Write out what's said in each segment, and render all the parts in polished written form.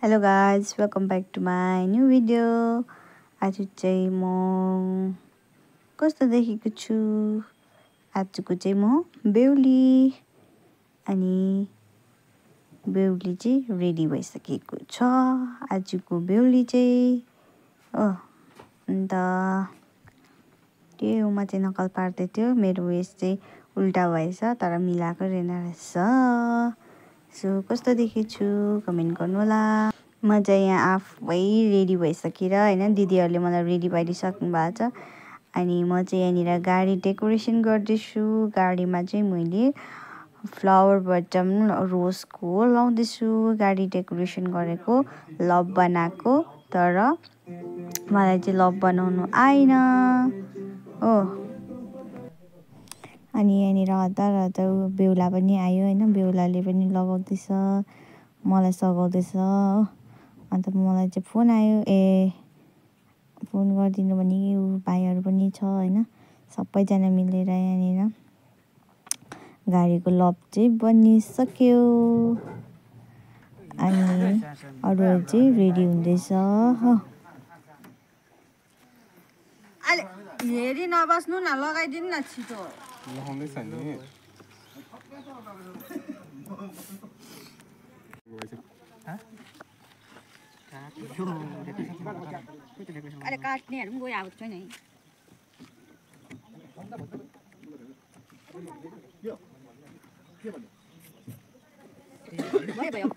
Hello guys, welcome back to my new video. आज चाहिँ म कस्तो देखेको छु, आजको चाहिँ म बेहुली। अनि बेहुली चाहिँ रेडी भइसकेको छ। आजको बेहुली चाहिँ अन्त त्योमा चाहिँ नकल पार्दै थियो। मेरो वेस चाहिँ उल्टा भएछ तर मिलाएको रहेन रहेछ। सो कस्तो देखेछु कमेन्ट गर्नु होला। म चाहिँ यहाँ आफै रेडी भइसकेर हैन, दिदीहरूले मलाई रेडी पारिसक्नु भएको छ। अनि म चाहिँ यहाँनिर गाडी डेकोरेसन गर्दैछु। गाडीमा चाहिँ मैले फ्लावर बटम रोजको लाउँदैछु। गाडी डेकोरेसन गरेको, लभ बनाएको, तर मलाई चाहिँ लभ बनाउनु आएन हो। अनि यहाँनिर हतार हतार बेहुला पनि आयो होइन, बेहुलाले पनि लगाउँदैछ, मलाई सघाउँदैछ हो। अन्त मलाई चाहिँ फोन आयो, फोन गरिदिनु भने भाइहरू पनि छ होइन। सबैजना मिलेर यहाँनिर गाडीको लभ चाहिँ बनिसक्यो। अनि अरूहरू चाहिँ रेडी हुँदैछ हो। हेरी नबस्नु न, लगाइदिनु न छिटो। लगाउँदैछ नि। अरे काट्नेहरू पनि गयो, आएको छैन है। भयो भयो।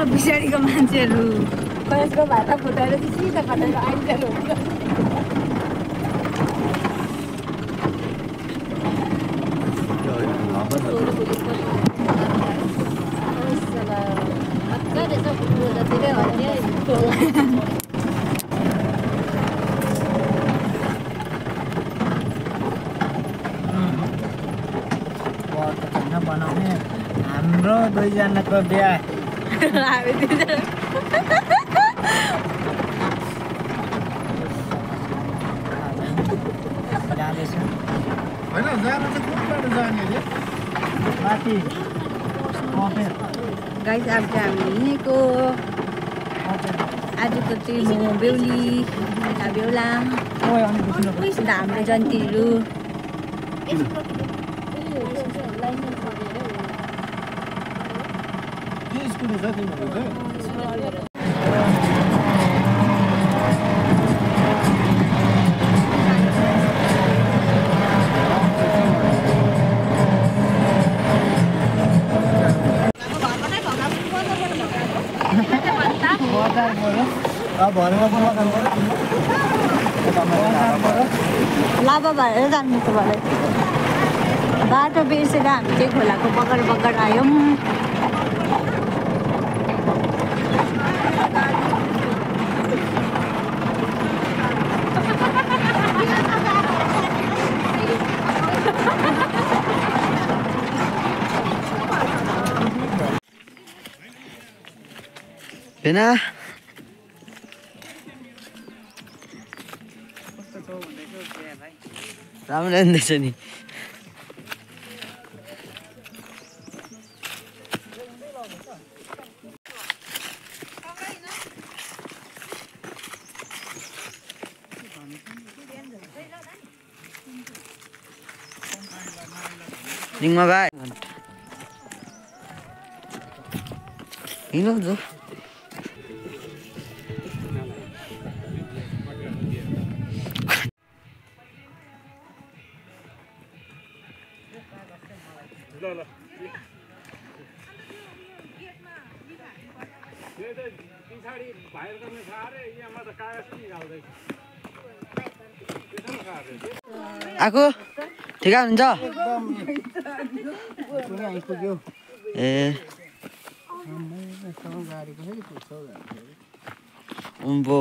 बिचारीको मान्छेहरू कलेजको भाटा फुटाएर चाहिँ सिधा फटाएर आइदिनु हुन्छ। बनाउने हाम्रो दुईजनाको बिहा हामी दुईजना जाँदैछ होइन। जानु चाहिँ कुन बाटो जाने अरे? माथि गाइस, अब चाहिँ हामी हिँडेको। आजको चाहिँ म बेहुली, यता बेहुला, अन्त हाम्रो जन्तीहरू। स्कुटी छ तिमीहरू चाहिँ? लाभा भएर जानुपर्छ भने बाटो बिर्सेर हामी चाहिँ खोलाको बगर बगर आयौँ। हेना राम्रो हुँदैछ नि। Lima भाइ हिँड्नु आको ठिक हुन्छ ए उम्बो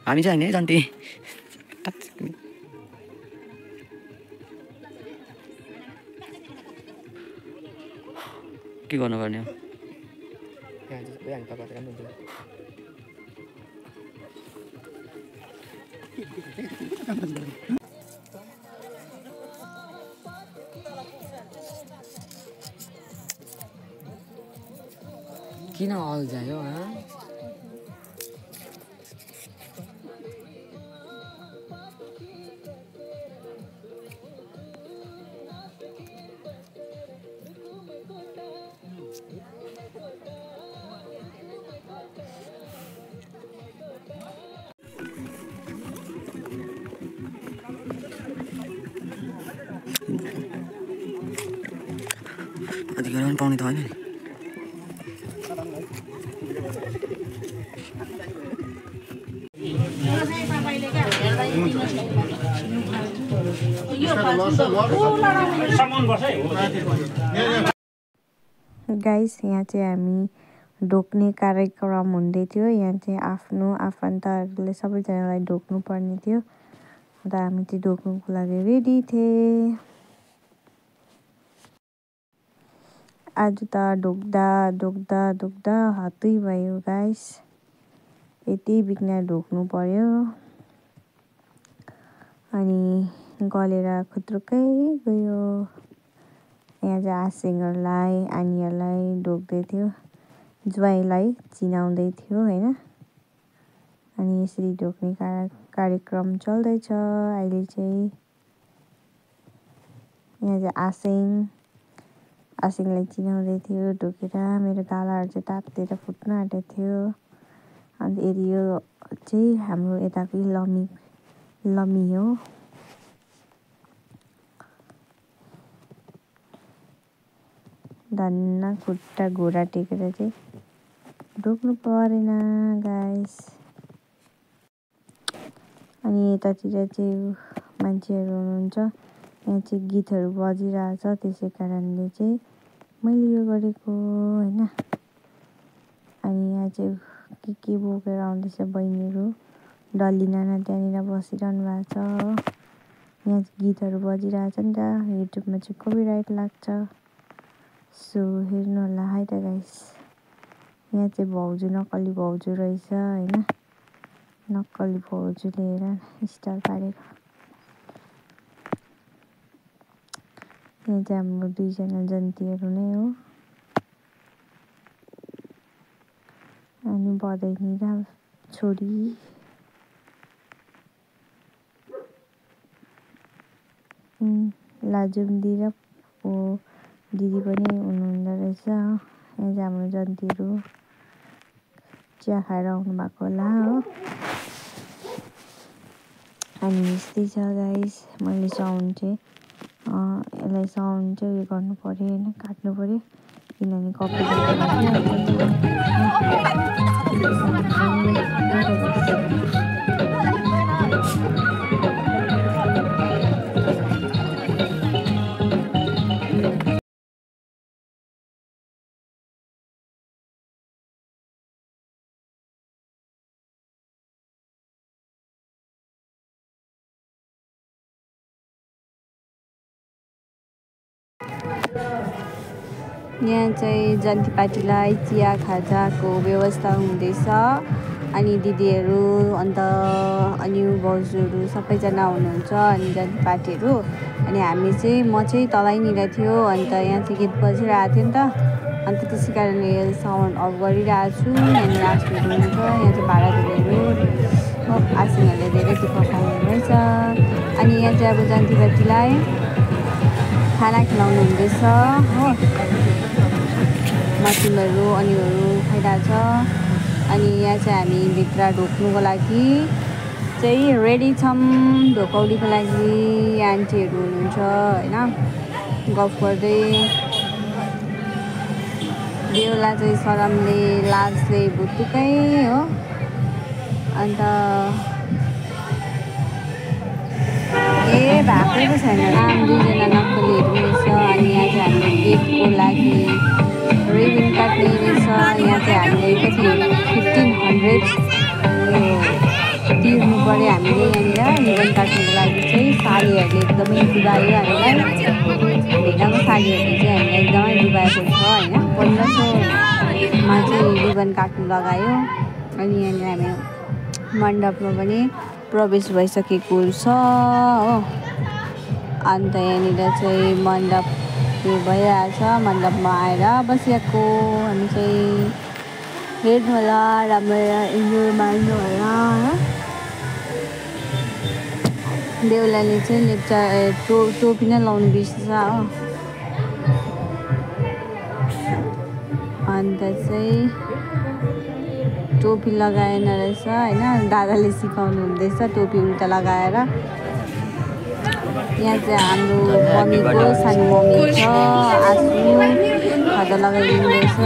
हामी चाहिँ होइन है जन्ती के गर्नुपर्ने हो किन अल्झायो अधिकार पनि पाउने त होइन नि गाइस यहाँ चाहिँ हामी ढोक्ने कार्यक्रम हुँदै थियो। यहाँ चाहिँ आफ्नो आफन्तहरूले सबैजनालाई ढोक्नु पर्ने थियो र हामी चाहिँ ढोक्नुको लागि रेडी थिए। आज त ढोक्दा ढोक्दा ढोक्दा हतै भयो गाइस, यति बिघ्न ढोक्नु पर्यो अनि गलेर खुत्रुकै गयो। यहाँ चाहिँ आसिङहरूलाई आनीहरूलाई ढोक्दै थियो, ज्वाइँलाई चिनाउँदै थियो होइन। अनि यसरी ढोक्ने कार्यक्रम चल्दैछ अहिले चाहिँ। यहाँ चाहिँ आसिङलाई चिनाउँदै थियो ढोकेर। मेरो गालाहरू चाहिँ तातेर फुट्न आँटेको थियो। अन्त यो चाहिँ हाम्रो यताकै लमी हो। धन्न खुट्टा घोडा टेकेर चाहिँ ढोक्नु परेन गाइस। अनि यतातिर चाहिँ मान्छेहरू हुनुहुन्छ, यहाँ चाहिँ गीतहरू बजिरहेछ, त्यसै कारणले चाहिँ मैले यो गरेको होइन। अनि यहाँ चाहिँ के बोकेर आउँदैछ बहिनीहरू, डल्ली नाना त्यहाँनिर बसिरहनु भएको छ। यहाँ गीतहरू बजिरहेछ नि त, युट्युबमा चाहिँ कपिराइट लाग्छ, सो हेर्नु होला है त गाइस। यहाँ चाहिँ भाउजू नक्कली भाउजू रहेछ होइन, नक्कली भाउजूले हेर स्टाइल पारेको। यहाँ चाहिँ हाम्रो दुईजना जन्तीहरू नै हो। अनि बधाइनी र छोरी लाजुम्दी र दिदी पनि हुनुहुँदो रहेछ। यहाँ चाहिँ हाम्रो जन्तीहरू चिया खाएर आउनु भएको होला हो। अनि यस्तै छ गाइस। मैले साउन्ड चाहिँ यसलाई साउन्ड चाहिँ उयो गर्नु पऱ्यो होइन, काट्नु पऱ्यो किनभने यहाँ चाहिँ जन्ती पार्टीलाई चिया खाजाको व्यवस्था हुँदैछ। अनि दिदीहरू अन्त अनि भाउजूहरू सबैजना हुनुहुन्छ अनि जन्ती पार्टीहरू। अनि हामी चाहिँ म चाहिँ तलैनिर थियो। अन्त यहाँ चाहिँ गीत बजिरहेको थियो नि त, अन्त त्यसै कारणले साउन्ड अफ गरिरहेको छु। यहाँनिर आसुहरू हुन्छ, यहाँ चाहिँ भाडाधुरीहरू आसिनहरूले धेरै दुःख पाउनुहुँदैछ। अनि यहाँ चाहिँ अब जन्तीपातीलाई खाना खिलाउनु हुँदैछ हो, मसिनहरू अनिहरू खाइरहेको छ। अनि यहाँ चाहिँ हामी भित्र ढोक्नुको लागि चाहिँ रेडी छौँ। ढोकाउलीको लागि आन्टीहरू हुनुहुन्छ होइन, गफ गर्दै। बेहुला चाहिँ सरमले लाजले भुत्तुकै हो। अन्त भएको पो छैन, दुईजना नक्कलीहरू रहेछ। अनि यहाँ चाहिँ हामीले गेटको लागि रिबन काट्ने रहेछ। यहाँ चाहिँ हामीले कति 1500 तिर्नु पऱ्यो हामीले यहाँनिर रिबन काट्नुको लागि चाहिँ। सालीहरूले एकदमै डुबायो हामीलाई, भेडाको सालीहरूले चाहिँ हामीलाई एकदमै डुबाएको छ होइन। 1500मा चाहिँ रिबन काट्नु लगायो। अनि यहाँनिर हामी मण्डपमा पनि प्रवेश भइसकेको छ हो। अन्त यहाँनिर चाहिँ मण्डप भइरहेछ, मण्डपमा आएर बसिएको हामी चाहिँ हेर्नु होला, राम्रो इन्जोय मान्नु होला होइन। बेहुलाले चाहिँ लेप्चा टोपी नै लाउनु बिर्सेछ हो। अन्त चाहिँ टोपी लगाएन रहेछ होइन, दादाले सिकाउनु हुँदैछ टोपी उल्टा लगाएर। यहाँ चाहिँ हाम्रो मम्मीको सानो मम्मी छ आसु, खदा लगाइदिँदैछ हो।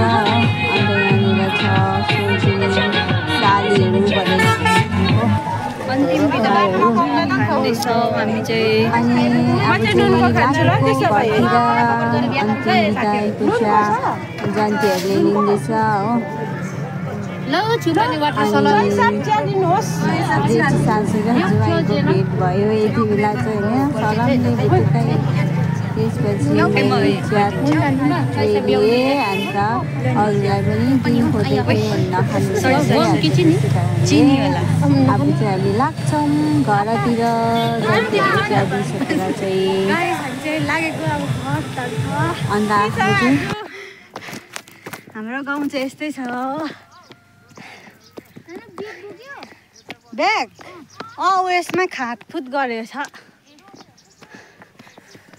अन्त यहाँनिर छ सोचिनी सालीहरू भनेर अन्तिम बिदाहरू खाँदैछौँ हामी चाहिँ। अनि अब चाहिँ रातिको घरतिर अन्तिम बिदाईको चिया जन्तीहरूले लिँदैछ हो। साँझको भेट भयो यति बेला चाहिँ होइन, सलामले भेटेकै। त्यसपछि चिया लिए अन्त अरूलाई पनि दिनु खोजेको नखानु। अब चाहिँ हामी लाग्छौँ घरतिर चिया दिइसकेर चाहिँ। अन्त आफ्नो चाहिँ हाम्रो गाउँ चाहिँ यस्तै छ हो। ब्याग उयसमै खातफुत गरेको छ।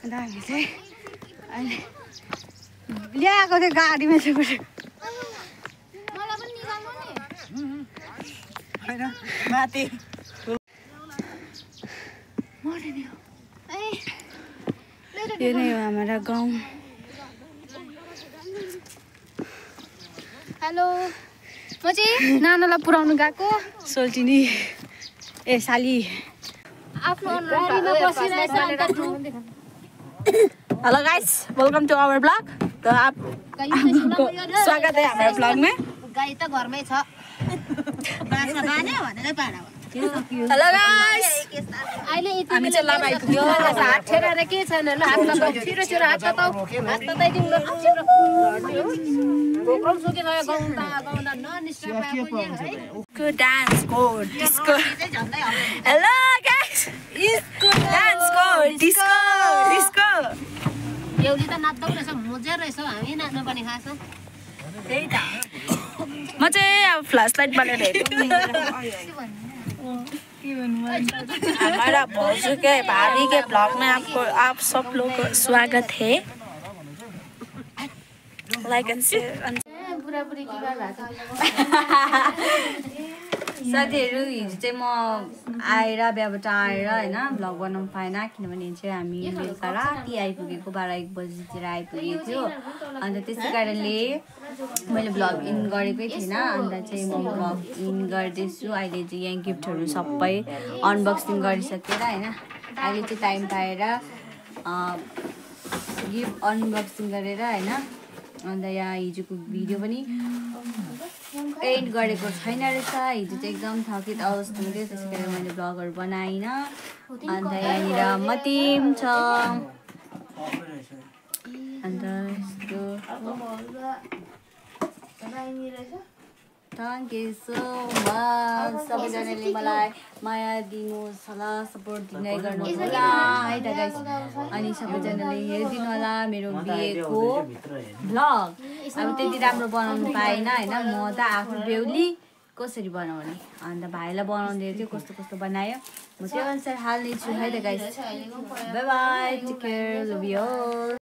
अन्त हामी चाहिँ अहिले ल्याएको थियो गाडीमा चाहिँ माथि यो नै हो हाम्रो गाउँ। हेलो, म चाहिँ नानालाई पुऱ्याउनु गएको सोल्टिनी ए साली आफ्नो गाडीमा बसिरहेछ। Hello guys, welcome to our blog. तो आप स्वागत है हमारे ब्लॉग में। गाई त घरमै छ। हेलो गाइस, अहिले हामी चाहिँ लाभ आइपुग्यो। हात ठेराएर के छैन ल, हातमा छिरो छिरो हात तताइदिउँ ल। घोक्रो सुके गयो गाउँदा गाउँदा ननिस्ट्रा को डान्स को डिस्को। हेलो गाइस, इसको डान्स को डिस्को डिस्को। एउटी त नाच्दौ रहेछ, मजा रहेछ, हामी नाच्नु पनि खान्छ। त्यही त म चाहिँ अब फ्लैश लाइट बनाएर हमारा भौजू के भाभी के ब्लॉग में आप सब लोग को स्वागत है। Like and share. बुढाबुढी के भएको साथीहरू, हिजो चाहिँ म आएर बिहाबाट आएर होइन भ्लग बनाउनु पाएन, किनभने चाहिँ हामी बेलुका राति आइपुगेको 12-1 बजीतिर आइपुगेको थियो। अन्त त्यसै कारणले मैले भ्लग इन गरेकै थिइनँ। अन्त चाहिँ म भ्लग इन गर्दैछु अहिले चाहिँ। यहाँ गिफ्टहरू सबै अनबक्सिङ गरिसकेर होइन, अहिले चाहिँ टाइम पाएर गिफ्ट अनबक्सिङ गरेर होइन। अन्त यहाँ हिजोको भिडियो पनि एड गरेको छैन रहेछ। हिजो चाहिँ एकदम थकित अवस्थामा थियो, त्यसै कारण मैले भ्लगहरू बनाइनँ। अन्त यहाँनिर मतिम छ। अन्त यस्तो थ्याङ्क यू सो मच सबैजनाले मलाई माया दिनुहोस् होला सपोर्ट दिँदै गर्नुहोस् होला है त गाइस अनि सबैजनाले हेरिदिनु होला मेरो बिहेको भ्लग अब त्यति राम्रो बनाउनु पाएन होइन म त आफू बेहुली कसरी बनाउने अन्त भाइलाई बनाउनु दिएको थियो कस्तो कस्तो बनायो म त्यो अनुसार हाल्नेछु है त guys bye bye take care love you